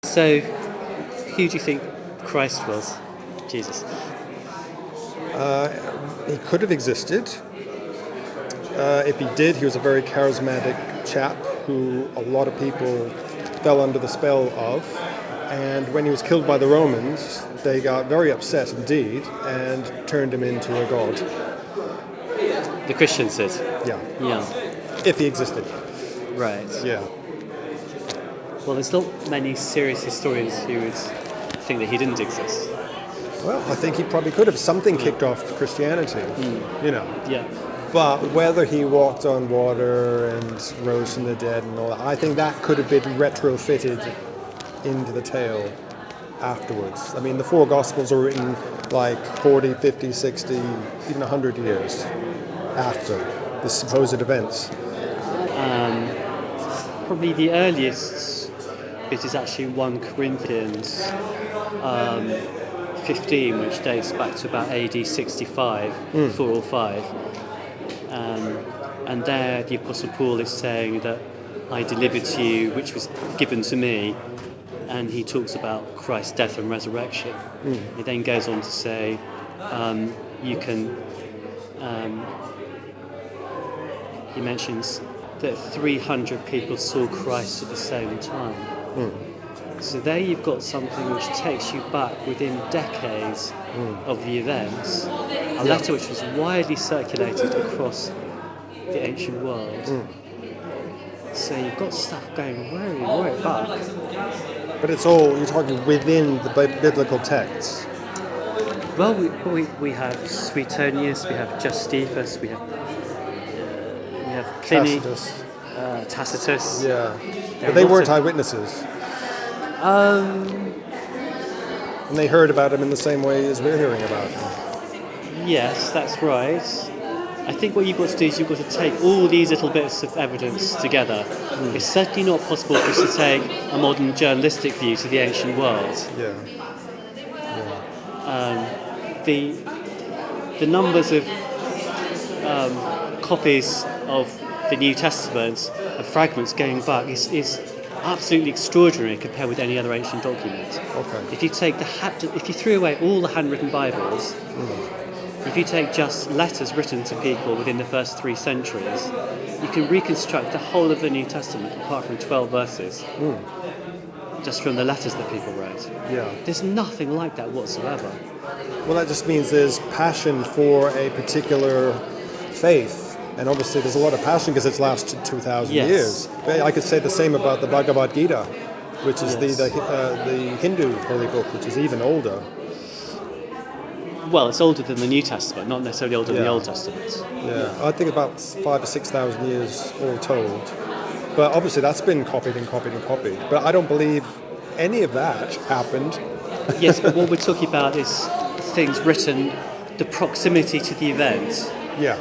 So, who do you think Christ was? Jesus. He could have existed. If he did, he was a very charismatic chap who a lot of people fell under the spell of. And when he was killed by the Romans, they got very upset indeed and turned him into a god. The Christians did. Yeah. Yeah. If he existed. Right. Yeah. Well, there's not many serious historians who would think that he didn't exist. Well, I think he probably could have. Something kicked off Christianity, Yeah. But whether he walked on water and rose from the dead and all that, I think that could have been retrofitted into the tale afterwards. I mean, the four Gospels are written like 40, 50, 60, even 100 years after the supposed events. Probably the earliest bit is actually 1 Corinthians 15, which dates back to about AD 65, 4 or 5. And there the Apostle Paul is saying that I delivered to you which was given to me, and he talks about Christ's death and resurrection. He then goes on to say he mentions that 300 people saw Christ at the same time. So there you've got something which takes you back within decades of the events, a letter which was widely circulated across the ancient world. So you've got stuff going way back. But it's all, you're talking within the biblical texts. Well, we have Suetonius, we have Josephus, we have Pliny, Tacitus. Yeah, but they weren't eyewitnesses. And they heard about him in the same way as we're hearing about him. Yes, that's right. I think what you've got to do is you've got to take all these little bits of evidence together. It's certainly not possible for us to take a modern journalistic view to the ancient world. Yeah. The numbers of copies of the New Testament and fragments going back is absolutely extraordinary compared with any other ancient document. Okay. If you threw away all the handwritten Bibles, if you take just letters written to people within the first 3 centuries, you can reconstruct the whole of the New Testament apart from 12 verses, just from the letters that people wrote. Yeah. There's nothing like that whatsoever. Well, that just means there's passion for a particular faith. And obviously there's a lot of passion because it's lasted 2,000 years. But I could say the same about the Bhagavad Gita, which is the Hindu holy book, which is even older. Well, it's older than the New Testament, not necessarily older than the Old Testament. Yeah, I think about 5,000 or 6,000 years all told. But obviously that's been copied and copied and copied. But I don't believe any of that happened. Yes, but what we're talking about is things written, the proximity to the event. Yeah.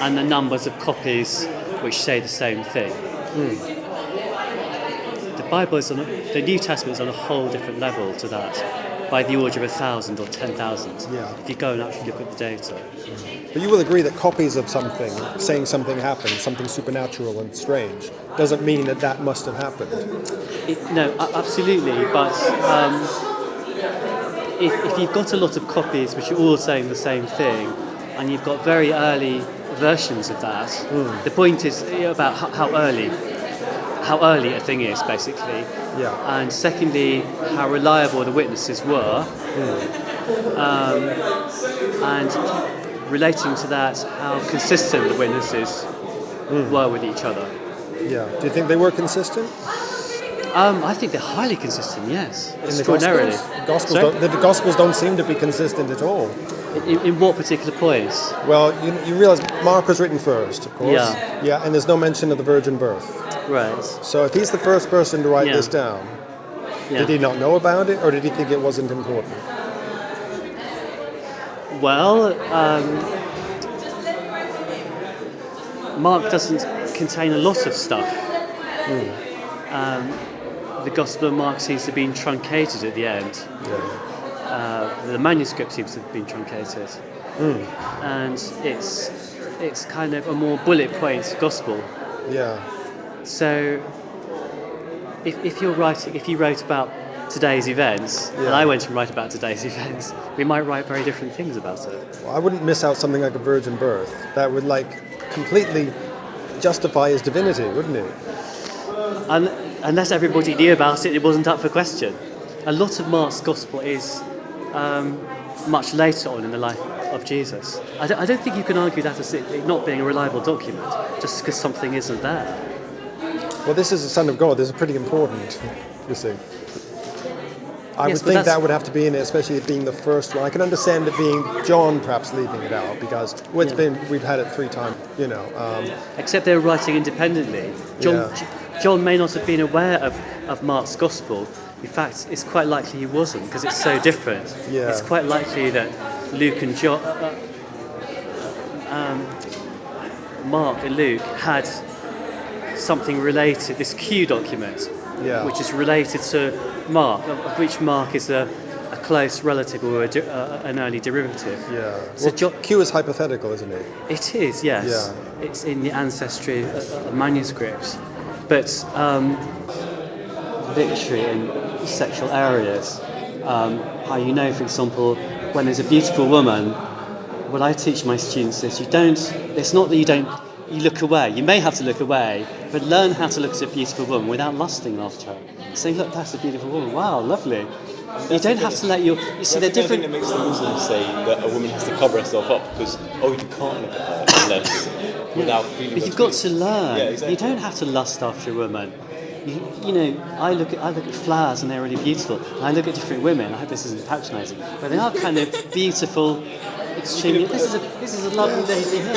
And the numbers of copies which say the same thing. The Bible the New Testament is on a whole different level to that, by the order of 1,000 or 10,000. Yeah. If you go and actually look at the data. But you will agree that copies of something, saying something happened, something supernatural and strange, doesn't mean that that must have happened. No, absolutely. But if you've got a lot of copies which are all saying the same thing, and you've got very early versions of that, the point is about how early a thing is, basically. Yeah. And secondly, how reliable the witnesses were. And relating to that, how consistent the witnesses were with each other. Yeah. Do you think they were consistent? I think they're highly consistent, yes. In extraordinarily. The Gospels don't seem to be consistent at all. In what particular points? Well, you realise Mark was written first, of course. Yeah. And there's no mention of the virgin birth. Right. So if he's the first person to write this down, did he not know about it, or did he think it wasn't important? Well, Mark doesn't contain a lot of stuff. The Gospel of Mark seems to have been truncated at the end. The manuscript seems to have been truncated. And it's kind of a more bullet point gospel. Yeah. So if you wrote about today's events, and I went and write about today's events, we might write very different things about it. Well, I wouldn't miss out something like a virgin birth. That would completely justify his divinity, wouldn't it? And unless everybody knew about it, it wasn't up for question. A lot of Mark's gospel is much later on in the life of Jesus. I don't think you can argue that as it not being a reliable document just because something isn't there. Well, this is the Son of God. This is pretty important, you see. I would think that would have to be in it, especially it being the first one. I can understand it being John perhaps leaving it out because we've had it 3 times, Except they were writing independently. John may not have been aware of Mark's gospel. In fact, it's quite likely he wasn't because it's so different. Yeah. It's quite likely that Luke and John, Mark and Luke had something related, this Q document, which is related to Mark, of which Mark is a close relative or an early derivative. Yeah. So well, Q is hypothetical, isn't it? It is, yes. Yeah. It's in the ancestry manuscripts. But victory in sexual areas, how for example, when there's a beautiful woman, what I teach my students is it's not that you look away. You may have to look away, but learn how to look at a beautiful woman without lusting after her. Saying, look, that's a beautiful woman. Wow, lovely. You don't have to let you see, they're different. That makes the Muslims say that a woman has to cover herself up because, you can't look at her unless without feeling. But you've got to learn. Yeah, exactly. You don't have to lust after a woman. I look at flowers and they're really beautiful. And I look at different women. I hope this isn't patronising, but they are kind of beautiful. Extremely. This is a lovely lady here.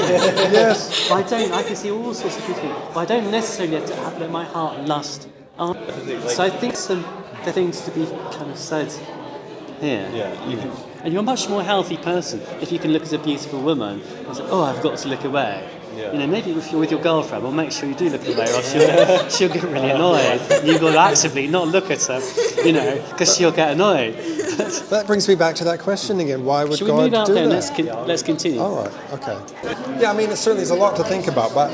Yes. I can see all sorts of beauty, but I don't necessarily have to let my heart lust. So I think the things to be kind of said here. Yeah. And you're a much more healthy person if you can look at a beautiful woman and say, I've got to look away. Yeah. Maybe if you're with your girlfriend, well, make sure you do look away, or she'll get really annoyed. You've got to actively not look at her, because she'll get annoyed. That brings me back to that question again. Why would Should God we move out do there? that? Let's continue. All right. Okay. Yeah, it certainly is a lot to think about, but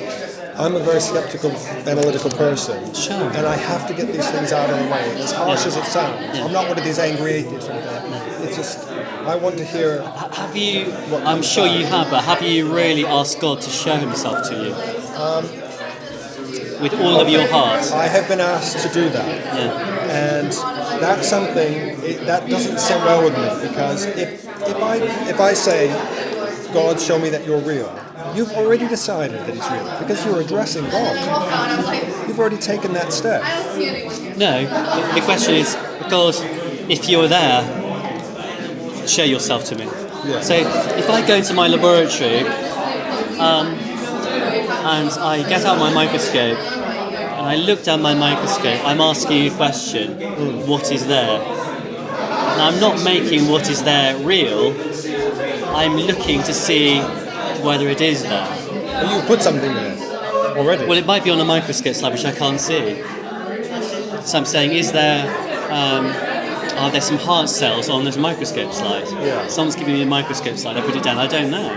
I'm a very skeptical, analytical person. Sure. And I have to get these things out of the way, as harsh as it sounds. I'm not one of these angry atheists or anything. It's just, I want to hear... Have you, I'm sure you have, but have you really asked God to show himself to you? With all of your heart? I have been asked to do that. Yeah. And that's something, that doesn't sit well with me, because if I say, God, show me that you're real, you've already decided that he's real, because you're addressing God. You've already taken that step. No, the question is, God, if you're there, show yourself to me. Yeah. So if I go into my laboratory and I get out my microscope and I look down my microscope, I'm asking you a question, what is there? Now I'm not making what is there real, I'm looking to see whether it is there. And you put something there already. Well, it might be on a microscope slide which I can't see. So I'm saying, is there... are there some heart cells on this microscope slide? Yeah. Someone's giving me a microscope slide, I put it down, I don't know.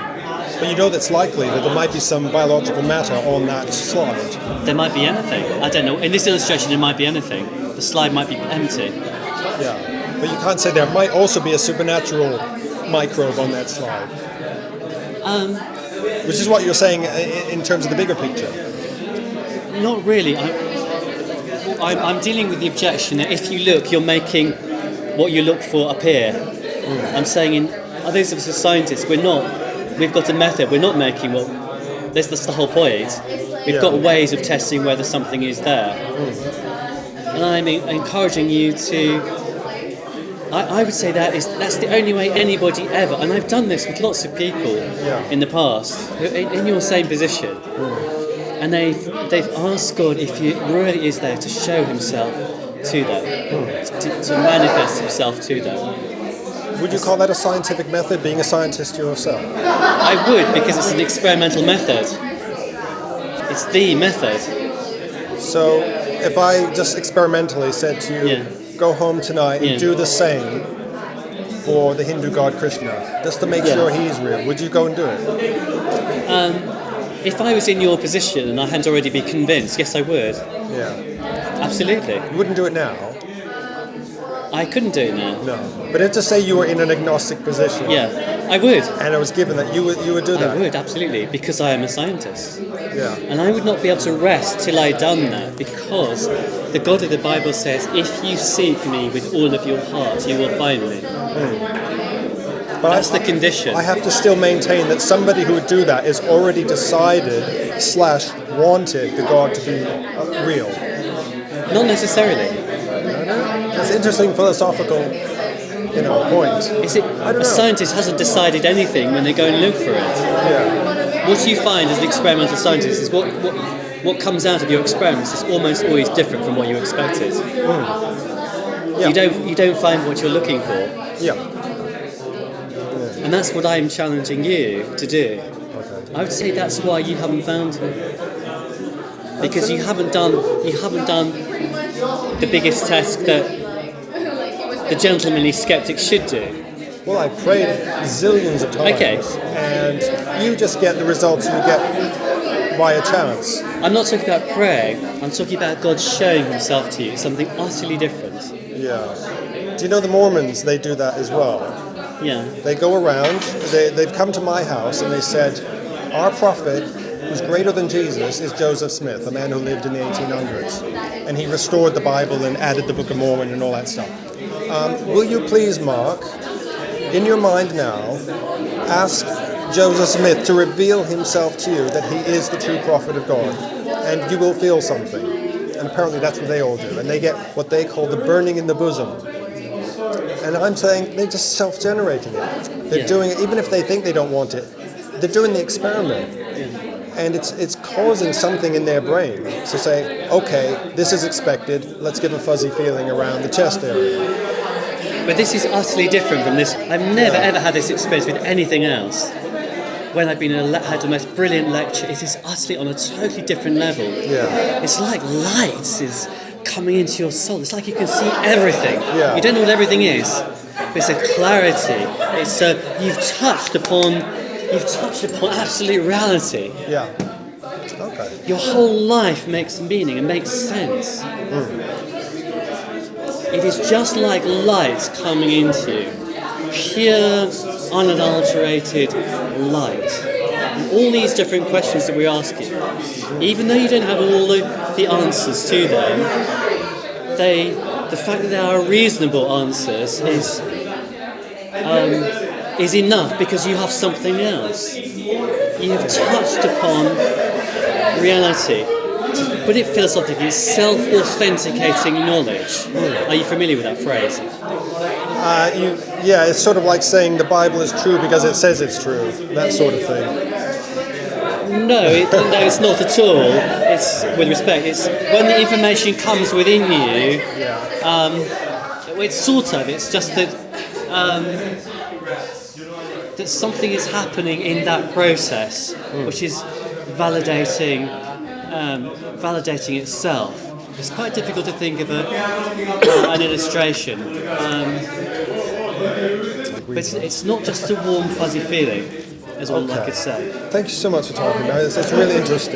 But you know that's likely that there might be some biological matter on that slide. There might be anything, I don't know. In this illustration it might be anything. The slide might be empty. Yeah, but you can't say there might also be a supernatural microbe on that slide. Which is what you're saying in terms of the bigger picture. Not really. I'm dealing with the objection that if you look, you're making what you look for appear. I'm saying those of us as scientists, we've got a method, we're not making what... That's the whole point. We've got ways of testing whether something is there. And I'm encouraging you to... I would say that's the only way anybody ever, and I've done this with lots of people in the past, in your same position, and they've asked God if He really is there to show Himself to them, to manifest Himself to them. Would you call that a scientific method, being a scientist yourself? I would, because it's an experimental method. It's the method. So if I just experimentally said to you, go home tonight and do the same for the Hindu god Krishna, just to make sure he's real, would you go and do it? If I was in your position and I hadn't already been convinced, yes, I would. Yeah. Absolutely. You wouldn't do it now. I couldn't do it now. No. But if to say you were in an agnostic position, Yeah, I would. and it was given that you would do that. I would, absolutely, because I am a scientist. Yeah. And I would not be able to rest till I'd done that, because the God of the Bible says, if you seek me with all of your heart, you will find me. But That's the condition. I have to still maintain that somebody who would do that is already decided / wanted the God to be real. Not necessarily. That's an interesting philosophical, point. Is it? I don't A know. scientist hasn't decided anything when they go and look for it. Yeah. What you find as an experimental scientist is what comes out of your experiments is almost always different from what you expected. Yeah. You don't find what you're looking for, Yeah. and that's what I'm challenging you to do. Okay. I would say that's why you haven't found him, because you haven't done the biggest test that the gentlemanly skeptic should do. Well, I prayed zillions of times. Okay. And you just get the results you get via chance. I'm not talking about praying. I'm talking about God showing Himself to you, something utterly different. Yeah. Do you know the Mormons? They do that as well. Yeah. They go around, they've come to my house and they said, our prophet, who's greater than Jesus, is Joseph Smith, a man who lived in the 1800s. And he restored the Bible and added the Book of Mormon and all that stuff. Will you please, Mark, in your mind now, ask Joseph Smith to reveal himself to you that he is the true prophet of God, and you will feel something. And apparently that's what they all do. And they get what they call the burning in the bosom. And I'm saying they're just self-generating it. They're doing it, even if they think they don't want it, they're doing the experiment. And it's causing something in their brain to say, okay, this is expected, let's give a fuzzy feeling around the chest area. But this is utterly different from this. I've never ever had this experience with anything else. When I've been had the most brilliant lecture, it is utterly on a totally different level. Yeah. It's like lights is coming into your soul. It's like you can see everything. Yeah. You don't know what everything is, but it's a clarity. It's you've touched upon absolute reality. Yeah. Okay. Your whole life makes meaning and makes sense. It is just like light coming into you. Pure, unadulterated light. And all these different questions that we're asking, even though you don't have all the answers to them, the fact that there are reasonable answers is enough, because you have something else. You have touched upon reality. To put it philosophically, it's self-authenticating knowledge. Are you familiar with that phrase? It's sort of like saying the Bible is true because it says it's true, that sort of thing. No, it's not at all. It's, with respect, it's when the information comes within you. It's sort of. It's just that that something is happening in that process, which is validating itself. It's quite difficult to think of an illustration, but it's not just a warm, fuzzy feeling, is all I could say. Thank you so much for talking about it. It's really interesting.